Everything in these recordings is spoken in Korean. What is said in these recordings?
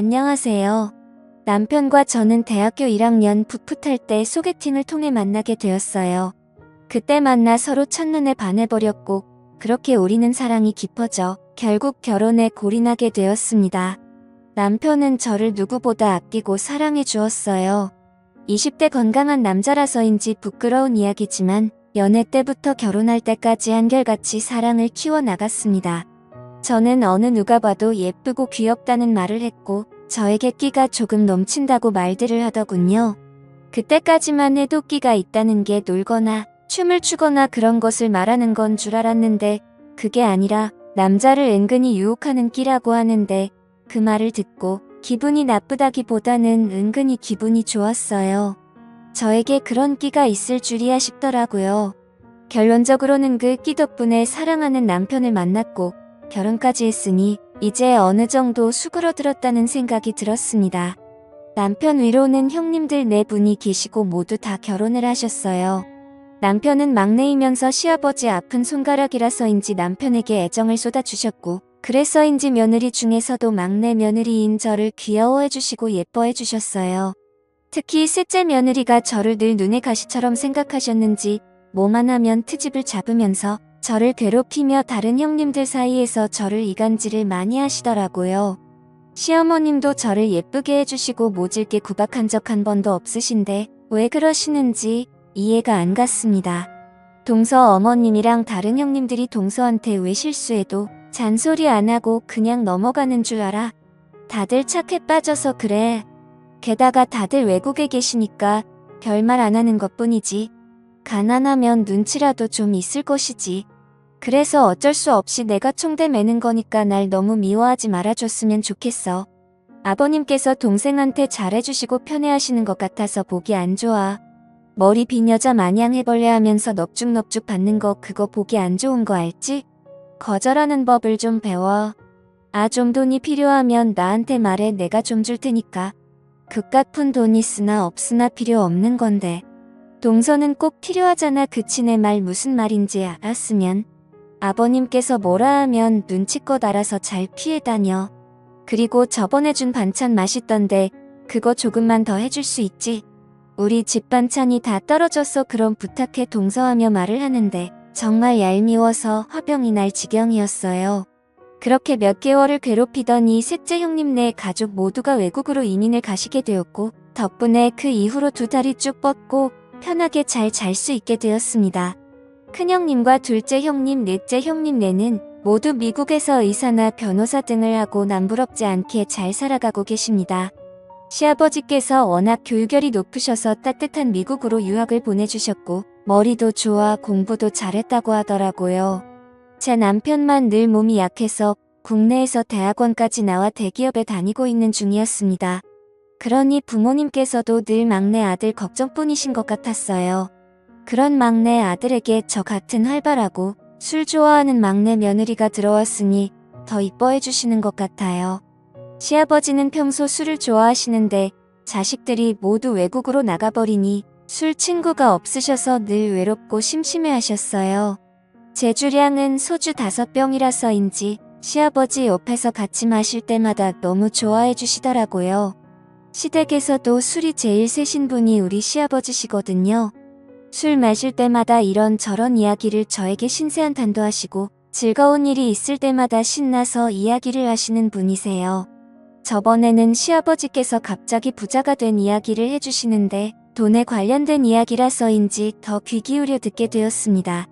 안녕하세요. 남편과 저는 대학교 1학년 풋풋할 때 소개팅을 통해 만나게 되었어요. 그때 만나 서로 첫눈에 반해버렸고 그렇게 우리는 사랑이 깊어져 결국 결혼에 골인하게 되었습니다. 남편은 저를 누구보다 아끼고 사랑해 주었어요. 20대 건강한 남자라서인지 부끄러운 이야기지만 연애 때부터 결혼할 때까지 한결같이 사랑을 키워나갔습니다. 저는 어느 누가 봐도 예쁘고 귀엽다는 말을 했고 저에게 끼가 조금 넘친다고 말들을 하더군요. 그때까지만 해도 끼가 있다는 게 놀거나 춤을 추거나 그런 것을 말하는 건 줄 알았는데 그게 아니라 남자를 은근히 유혹하는 끼라고 하는데 그 말을 듣고 기분이 나쁘다기보다는 은근히 기분이 좋았어요. 저에게 그런 끼가 있을 줄이야 싶더라고요. 결론적으로는 그 끼 덕분에 사랑하는 남편을 만났고 결혼까지 했으니 이제 어느 정도 수그러들었다는 생각이 들었습니다. 남편 위로는 형님들 4분이 계시고 모두 다 결혼을 하셨어요. 남편은 막내이면서 시아버지 아픈 손가락이라서인지 남편에게 애정을 쏟아주셨고 그래서인지 며느리 중에서도 막내 며느리인 저를 귀여워해주시고 예뻐해주셨어요. 특히 셋째 며느리가 저를 늘 눈의 가시처럼 생각하셨는지 뭐만 하면 트집을 잡으면서 저를 괴롭히며 다른 형님들 사이에서 저를 이간질을 많이 하시더라고요. 시어머님도 저를 예쁘게 해주시고 모질게 구박한 적 한 번도 없으신데 왜 그러시는지 이해가 안 갔습니다. 동서 어머님이랑 다른 형님들이 동서한테 왜 실수해도 잔소리 안 하고 그냥 넘어가는 줄 알아? 다들 착해 빠져서 그래. 게다가 다들 외국에 계시니까 별말 안 하는 것뿐이지. 가난하면 눈치라도 좀 있을 것이지. 그래서 어쩔 수 없이 내가 총대 매는 거니까 날 너무 미워하지 말아줬으면 좋겠어. 아버님께서 동생한테 잘해주시고 편애하시는 것 같아서 보기 안 좋아. 머리 빈 여자 마냥 해벌레 하면서 넙죽넙죽 받는 거 그거 보기 안 좋은 거 알지? 거절하는 법을 좀 배워. 좀 돈이 필요하면 나한테 말해 내가 좀 줄 테니까. 그깟 푼 돈 있으나 없으나 필요 없는 건데. 동서는 꼭 필요하잖아. 그치 내 말 무슨 말인지 알았으면. 아버님께서 뭐라 하면 눈치껏 알아서 잘 피해 다녀. 그리고 저번에 준 반찬 맛있던데 그거 조금만 더 해줄 수 있지? 우리 집 반찬이 다 떨어져서 그럼 부탁해 동서하며 말을 하는데 정말 얄미워서 화병이 날 지경이었어요. 그렇게 몇 개월을 괴롭히더니 셋째 형님네 가족 모두가 외국으로 이민을 가시게 되었고 덕분에 그 이후로 2다리 쭉 뻗고 편하게 잘 잘 수 있게 되었습니다. 큰형님과 둘째 형님, 넷째 형님네는 모두 미국에서 의사나 변호사 등을 하고 남부럽지 않게 잘 살아가고 계십니다. 시아버지께서 워낙 교육열이 높으셔서 따뜻한 미국으로 유학을 보내주셨고 머리도 좋아 공부도 잘했다고 하더라고요. 제 남편만 늘 몸이 약해서 국내에서 대학원까지 나와 대기업에 다니고 있는 중이었습니다. 그러니 부모님께서도 늘 막내 아들 걱정뿐이신 것 같았어요. 그런 막내 아들에게 저 같은 활발하고 술 좋아하는 막내 며느리가 들어왔으니 더 이뻐해 주시는 것 같아요. 시아버지는 평소 술을 좋아하시는데 자식들이 모두 외국으로 나가버리니 술 친구가 없으셔서 늘 외롭고 심심해 하셨어요. 제 주량은 소주 5병이라서인지 시아버지 옆에서 같이 마실 때마다 너무 좋아해 주시더라고요. 시댁에서도 술이 제일 세신 분이 우리 시아버지시거든요. 술 마실 때마다 이런저런 이야기를 저에게 신세한탄도 하시고 즐거운 일이 있을 때마다 신나서 이야기를 하시는 분이세요. 저번에는 시아버지께서 갑자기 부자가 된 이야기를 해주시는데 돈에 관련된 이야기라서인지 더 귀 기울여 듣게 되었습니다.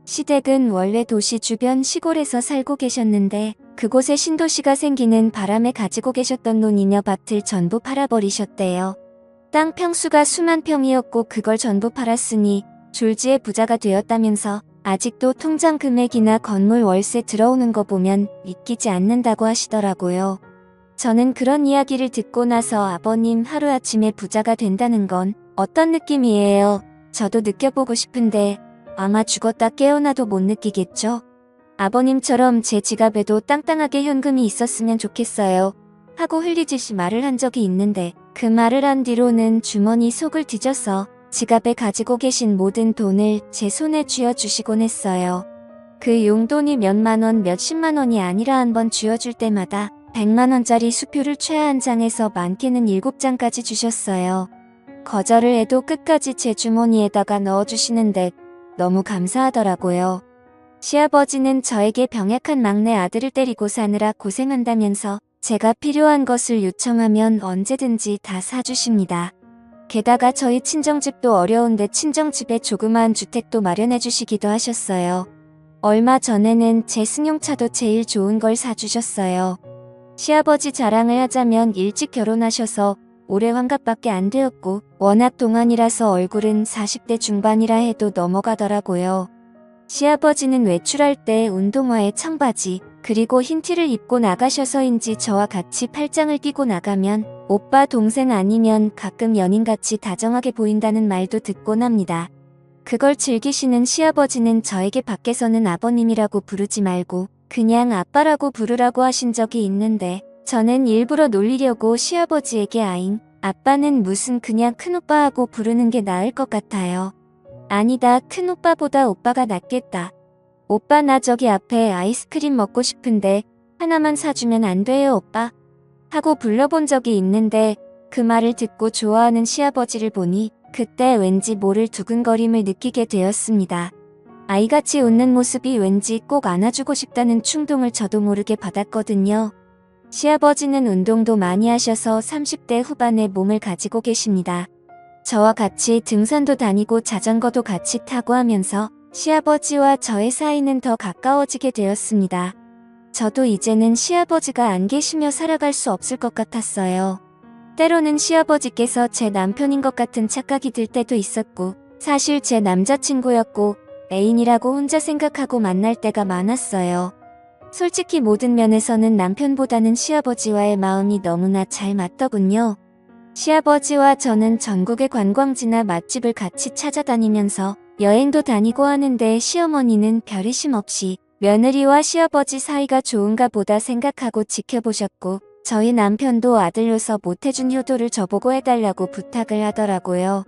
시댁은 원래 도시 주변 시골에서 살고 계셨는데 그곳에 신도시가 생기는 바람에 가지고 계셨던 논이며 밭을 전부 팔아버리셨대요. 땅 평수가 수만 평이었고 그걸 전부 팔았으니 졸지에 부자가 되었다면서 아직도 통장 금액이나 건물 월세 들어오는 거 보면 믿기지 않는다고 하시더라고요. 저는 그런 이야기를 듣고 나서 아버님 하루아침에 부자가 된다는 건 어떤 느낌이에요? 저도 느껴보고 싶은데 아마 죽었다 깨어나도 못 느끼겠죠? 아버님처럼 제 지갑에도 땅땅하게 현금이 있었으면 좋겠어요. 하고 흘리듯이 말을 한 적이 있는데 그 말을 한 뒤로는 주머니 속을 뒤져서 지갑에 가지고 계신 모든 돈을 제 손에 쥐어주시곤 했어요. 그 용돈이 몇만 원, 몇십만 원이 아니라 한번 쥐어줄 때마다 100만원짜리 수표를 최하 한 장에서 많게는 7장까지 주셨어요. 거절을 해도 끝까지 제 주머니에다가 넣어주시는데 너무 감사하더라고요. 시아버지는 저에게 병약한 막내 아들을 때리고 사느라 고생한다면서 제가 필요한 것을 요청하면 언제든지 다 사주십니다. 게다가 저희 친정집도 어려운데 친정집에 조그마한 주택도 마련해 주시기도 하셨어요. 얼마 전에는 제 승용차도 제일 좋은 걸 사주셨어요. 시아버지 자랑을 하자면 일찍 결혼하셔서 올해 환갑밖에 안 되었고 워낙 동안이라서 얼굴은 40대 중반이라 해도 넘어가더라고요. 시아버지는 외출할 때 운동화에 청바지 그리고 흰 티를 입고 나가셔서인지 저와 같이 팔짱을 끼고 나가면 오빠 동생 아니면 가끔 연인같이 다정하게 보인다는 말도 듣곤 합니다. 그걸 즐기시는 시아버지는 저에게 밖에서는 아버님이라고 부르지 말고 그냥 아빠라고 부르라고 하신 적이 있는데 저는 일부러 놀리려고 시아버지에게 아잉, 아빠는 무슨 그냥 큰오빠하고 부르는 게 나을 것 같아요. 아니다, 큰오빠보다 오빠가 낫겠다. 오빠 나 저기 앞에 아이스크림 먹고 싶은데 하나만 사주면 안 돼요 오빠? 하고 불러본 적이 있는데 그 말을 듣고 좋아하는 시아버지를 보니 그때 왠지 모를 두근거림을 느끼게 되었습니다. 아이같이 웃는 모습이 왠지 꼭 안아주고 싶다는 충동을 저도 모르게 받았거든요. 시아버지는 운동도 많이 하셔서 30대 후반의 몸을 가지고 계십니다. 저와 같이 등산도 다니고 자전거도 같이 타고 하면서 시아버지와 저의 사이는 더 가까워지게 되었습니다. 저도 이제는 시아버지가 안 계시며 살아갈 수 없을 것 같았어요. 때로는 시아버지께서 제 남편인 것 같은 착각이 들 때도 있었고 사실 제 남자친구였고 애인이라고 혼자 생각하고 만날 때가 많았어요. 솔직히 모든 면에서는 남편보다는 시아버지와의 마음이 너무나 잘 맞더군요. 시아버지와 저는 전국의 관광지나 맛집을 같이 찾아다니면서 여행도 다니고 하는데 시어머니는 별의심 없이 며느리와 시아버지 사이가 좋은가 보다 생각하고 지켜보셨고 저희 남편도 아들로서 못해준 효도를 저보고 해달라고 부탁을 하더라고요.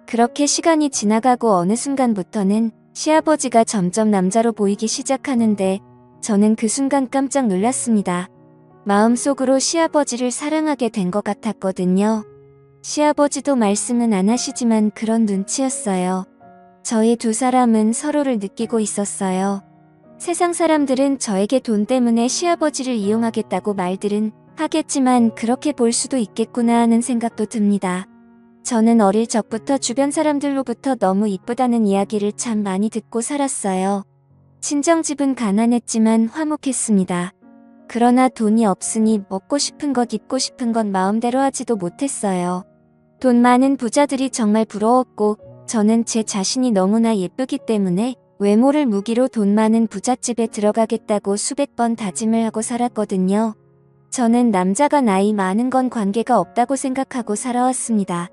그렇게 시간이 지나가고 어느 순간부터는 시아버지가 점점 남자로 보이기 시작하는데 저는 그 순간 깜짝 놀랐습니다. 마음속으로 시아버지를 사랑하게 된 것 같았거든요. 시아버지도 말씀은 안 하시지만 그런 눈치였어요. 저희 두 사람은 서로를 느끼고 있었어요. 세상 사람들은 저에게 돈 때문에 시아버지를 이용하겠다고 말들은 하겠지만 그렇게 볼 수도 있겠구나 하는 생각도 듭니다. 저는 어릴 적부터 주변 사람들로부터 너무 이쁘다는 이야기를 참 많이 듣고 살았어요. 친정집은 가난했지만 화목했습니다. 그러나 돈이 없으니 먹고 싶은 것 입고 싶은 것 마음대로 하지도 못했어요. 돈 많은 부자들이 정말 부러웠고 저는 제 자신이 너무나 예쁘기 때문에 외모를 무기로 돈 많은 부잣집에 들어가겠다고 수백 번 다짐을 하고 살았거든요. 저는 남자가 나이 많은 건 관계가 없다고 생각하고 살아왔습니다.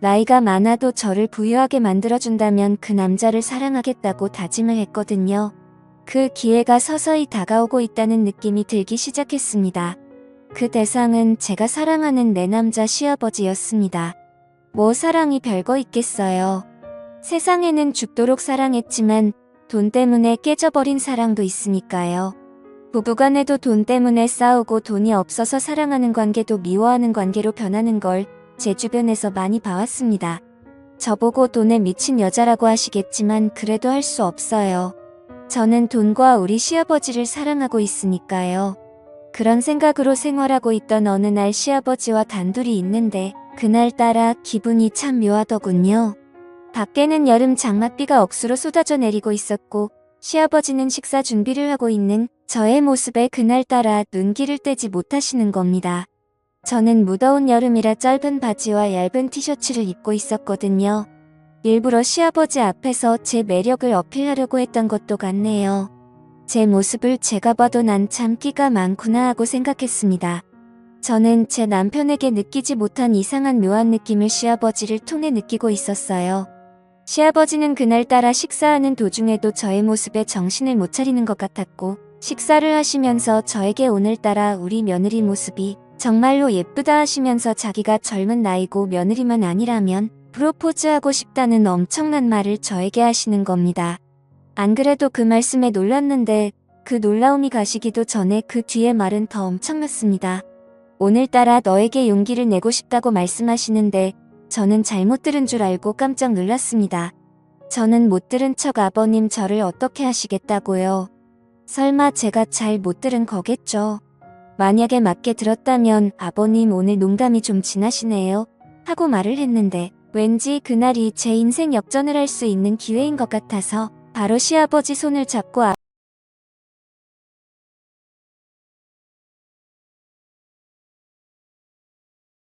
나이가 많아도 저를 부유하게 만들어준다면 그 남자를 사랑하겠다고 다짐을 했거든요. 그 기회가 서서히 다가오고 있다는 느낌이 들기 시작했습니다. 그 대상은 제가 사랑하는 내 남자 시아버지였습니다. 뭐 사랑이 별거 있겠어요. 세상에는 죽도록 사랑했지만 돈 때문에 깨져버린 사랑도 있으니까요. 부부간에도 돈 때문에 싸우고 돈이 없어서 사랑하는 관계도 미워하는 관계로 변하는 걸 제 주변에서 많이 봐왔습니다. 저보고 돈에 미친 여자라고 하시겠지만 그래도 할 수 없어요. 저는 돈과 우리 시아버지를 사랑하고 있으니까요. 그런 생각으로 생활하고 있던 어느 날 시아버지와 단둘이 있는데 그날따라 기분이 참 묘하더군요. 밖에는 여름 장맛비가 억수로 쏟아져 내리고 있었고 시아버지는 식사 준비를 하고 있는 저의 모습에 그날따라 눈길을 떼지 못하시는 겁니다. 저는 무더운 여름이라 짧은 바지와 얇은 티셔츠를 입고 있었거든요. 일부러 시아버지 앞에서 제 매력을 어필하려고 했던 것도 같네요. 제 모습을 제가 봐도 난 참 끼가 많구나 하고 생각했습니다. 저는 제 남편에게 느끼지 못한 이상한 묘한 느낌을 시아버지를 통해 느끼고 있었어요. 시아버지는 그날따라 식사하는 도중에도 저의 모습에 정신을 못 차리는 것 같았고 식사를 하시면서 저에게 오늘따라 우리 며느리 모습이 정말로 예쁘다 하시면서 자기가 젊은 나이고 며느리만 아니라면 프로포즈하고 싶다는 엄청난 말을 저에게 하시는 겁니다. 안 그래도 그 말씀에 놀랐는데 그 놀라움이 가시기도 전에 그 뒤에 말은 더 엄청났습니다. 오늘따라 너에게 용기를 내고 싶다고 말씀하시는데 저는 잘못 들은 줄 알고 깜짝 놀랐습니다. 저는 못 들은 척 아버님 저를 어떻게 하시겠다고요? 설마 제가 잘 못 들은 거겠죠? 만약에 맞게 들었다면 아버님 오늘 농담이 좀 지나시네요. 하고 말을 했는데 왠지 그날이 제 인생 역전을 할 수 있는 기회인 것 같아서 바로 시아버지 손을 잡고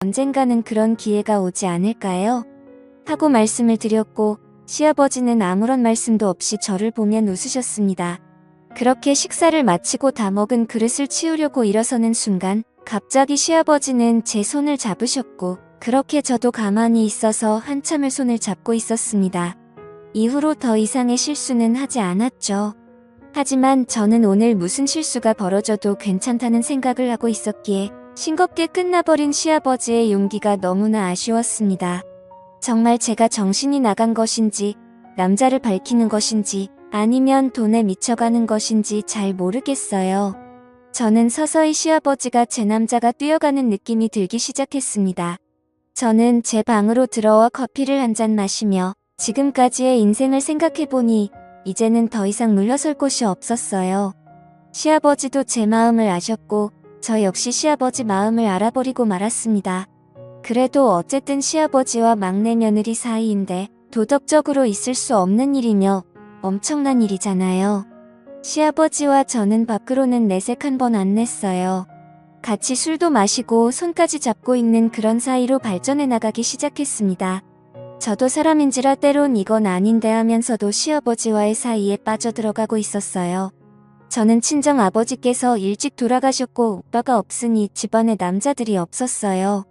언젠가는 그런 기회가 오지 않을까요? 하고 말씀을 드렸고 시아버지는 아무런 말씀도 없이 저를 보면 웃으셨습니다. 그렇게 식사를 마치고 다 먹은 그릇을 치우려고 일어서는 순간 갑자기 시아버지는 제 손을 잡으셨고 그렇게 저도 가만히 있어서 한참을 손을 잡고 있었습니다. 이후로 더 이상의 실수는 하지 않았죠. 하지만 저는 오늘 무슨 실수가 벌어져도 괜찮다는 생각을 하고 있었기에 싱겁게 끝나버린 시아버지의 용기가 너무나 아쉬웠습니다. 정말 제가 정신이 나간 것인지 남자를 밝히는 것인지 아니면 돈에 미쳐가는 것인지 잘 모르겠어요. 저는 서서히 시아버지가 제 남자가 뛰어가는 느낌이 들기 시작했습니다. 저는 제 방으로 들어와 커피를 한 잔 마시며 지금까지의 인생을 생각해보니 이제는 더 이상 물러설 곳이 없었어요. 시아버지도 제 마음을 아셨고 저 역시 시아버지 마음을 알아버리고 말았습니다. 그래도 어쨌든 시아버지와 막내 며느리 사이인데 도덕적으로 있을 수 없는 일이며 엄청난 일이잖아요. 시아버지와 저는 밖으로는 내색 한 번 안 냈어요. 같이 술도 마시고 손까지 잡고 있는 그런 사이로 발전해 나가기 시작했습니다. 저도 사람인지라 때론 이건 아닌데 하면서도 시아버지와의 사이에 빠져들어가고 있었어요. 저는 친정 아버지께서 일찍 돌아가셨고 오빠가 없으니 집안에 남자들이 없었어요.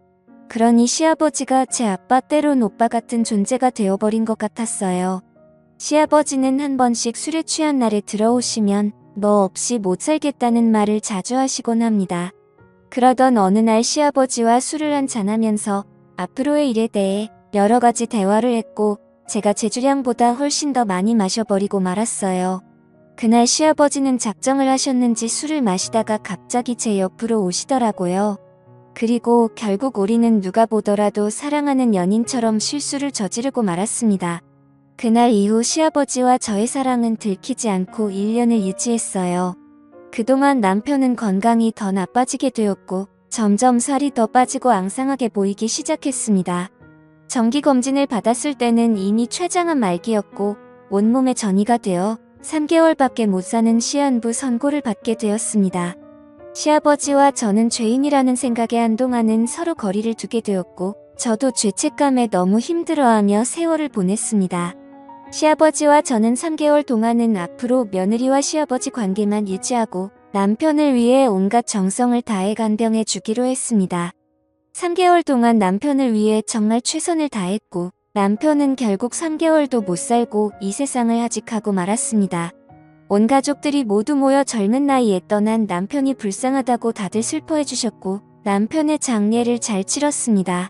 그러니 시아버지가 제 아빠 때론 오빠 같은 존재가 되어버린 것 같았어요. 시아버지는 한 번씩 술에 취한 날에 들어오시면 너 없이 못 살겠다는 말을 자주 하시곤 합니다. 그러던 어느 날 시아버지와 술을 한잔하면서 앞으로의 일에 대해 여러 가지 대화를 했고 제가 제 주량보다 훨씬 더 많이 마셔버리고 말았어요. 그날 시아버지는 작정을 하셨는지 술을 마시다가 갑자기 제 옆으로 오시더라고요. 그리고 결국 우리는 누가 보더라도 사랑하는 연인처럼 실수를 저지르고 말았습니다. 그날 이후 시아버지와 저의 사랑은 들키지 않고 1년을 유지했어요. 그동안 남편은 건강이 더 나빠지게 되었고 점점 살이 더 빠지고 앙상하게 보이기 시작했습니다. 정기검진을 받았을 때는 이미 췌장암 말기였고 온몸에 전이가 되어 3개월밖에 못 사는 시한부 선고를 받게 되었습니다. 시아버지와 저는 죄인이라는 생각에 한동안은 서로 거리를 두게 되었고 저도 죄책감에 너무 힘들어하며 세월을 보냈습니다. 시아버지와 저는 3개월 동안은 앞으로 며느리와 시아버지 관계만 유지하고 남편을 위해 온갖 정성을 다해 간병해 주기로 했습니다. 3개월 동안 남편을 위해 정말 최선을 다했고 남편은 결국 3개월도 못 살고 이 세상을 하직하고 말았습니다. 온 가족들이 모두 모여 젊은 나이에 떠난 남편이 불쌍하다고 다들 슬퍼해 주셨고 남편의 장례를 잘 치렀습니다.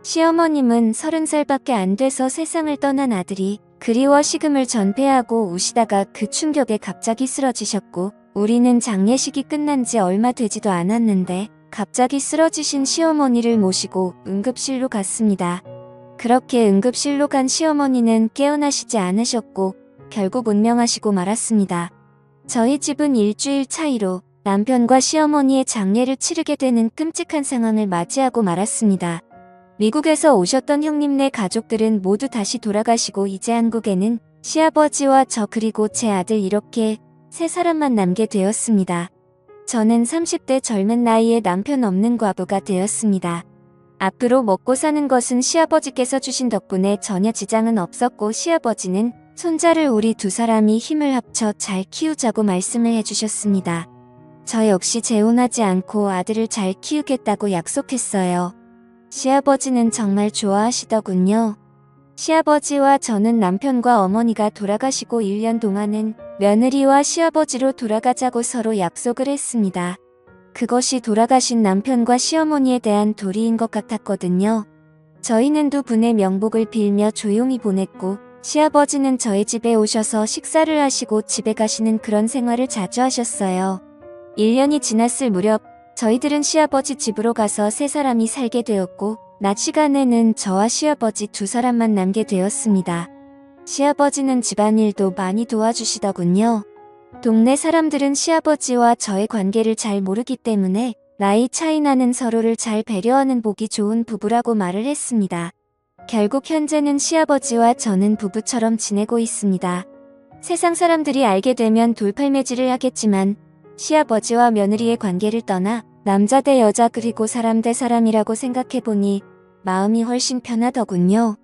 시어머님은 30살밖에 안 돼서 세상을 떠난 아들이 그리워 식음을 전폐하고 우시다가 그 충격에 갑자기 쓰러지셨고 우리는 장례식이 끝난 지 얼마 되지도 않았는데 갑자기 쓰러지신 시어머니를 모시고 응급실로 갔습니다. 그렇게 응급실로 간 시어머니는 깨어나시지 않으셨고 결국 운명하시고 말았습니다. 저희 집은 일주일 차이로 남편과 시어머니의 장례를 치르게 되는 끔찍한 상황을 맞이하고 말았습니다. 미국에서 오셨던 형님네 가족들은 모두 다시 돌아가시고 이제 한국에는 시아버지와 저 그리고 제 아들 이렇게 세 사람만 남게 되었습니다. 저는 30대 젊은 나이에 남편 없는 과부가 되었습니다. 앞으로 먹고 사는 것은 시아버지께서 주신 덕분에 전혀 지장은 없었고 시아버지는 손자를 우리 두 사람이 힘을 합쳐 잘 키우자고 말씀을 해주셨습니다. 저 역시 재혼하지 않고 아들을 잘 키우겠다고 약속했어요. 시아버지는 정말 좋아하시더군요. 시아버지와 저는 남편과 어머니가 돌아가시고 1년 동안은 며느리와 시아버지로 돌아가자고 서로 약속을 했습니다. 그것이 돌아가신 남편과 시어머니에 대한 도리인 것 같았거든요. 저희는 두 분의 명복을 빌며 조용히 보냈고 시아버지는 저희 집에 오셔서 식사를 하시고 집에 가시는 그런 생활을 자주 하셨어요. 1년이 지났을 무렵 저희들은 시아버지 집으로 가서 세 사람이 살게 되었고 낮 시간에는 저와 시아버지 두 사람만 남게 되었습니다. 시아버지는 집안일도 많이 도와주시더군요. 동네 사람들은 시아버지와 저의 관계를 잘 모르기 때문에 나이 차이 나는 서로를 잘 배려하는 보기 좋은 부부라고 말을 했습니다. 결국 현재는 시아버지와 저는 부부처럼 지내고 있습니다. 세상 사람들이 알게 되면 돌팔매질을 하겠지만 시아버지와 며느리의 관계를 떠나 남자 대 여자 그리고 사람 대 사람이라고 생각해보니 마음이 훨씬 편하더군요.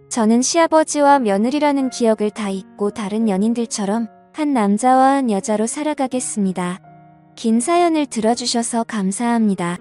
저는 시아버지와 며느리라는 기억을 다 잊고 다른 연인들처럼 한 남자와 한 여자로 살아가겠습니다. 긴 사연을 들어주셔서 감사합니다.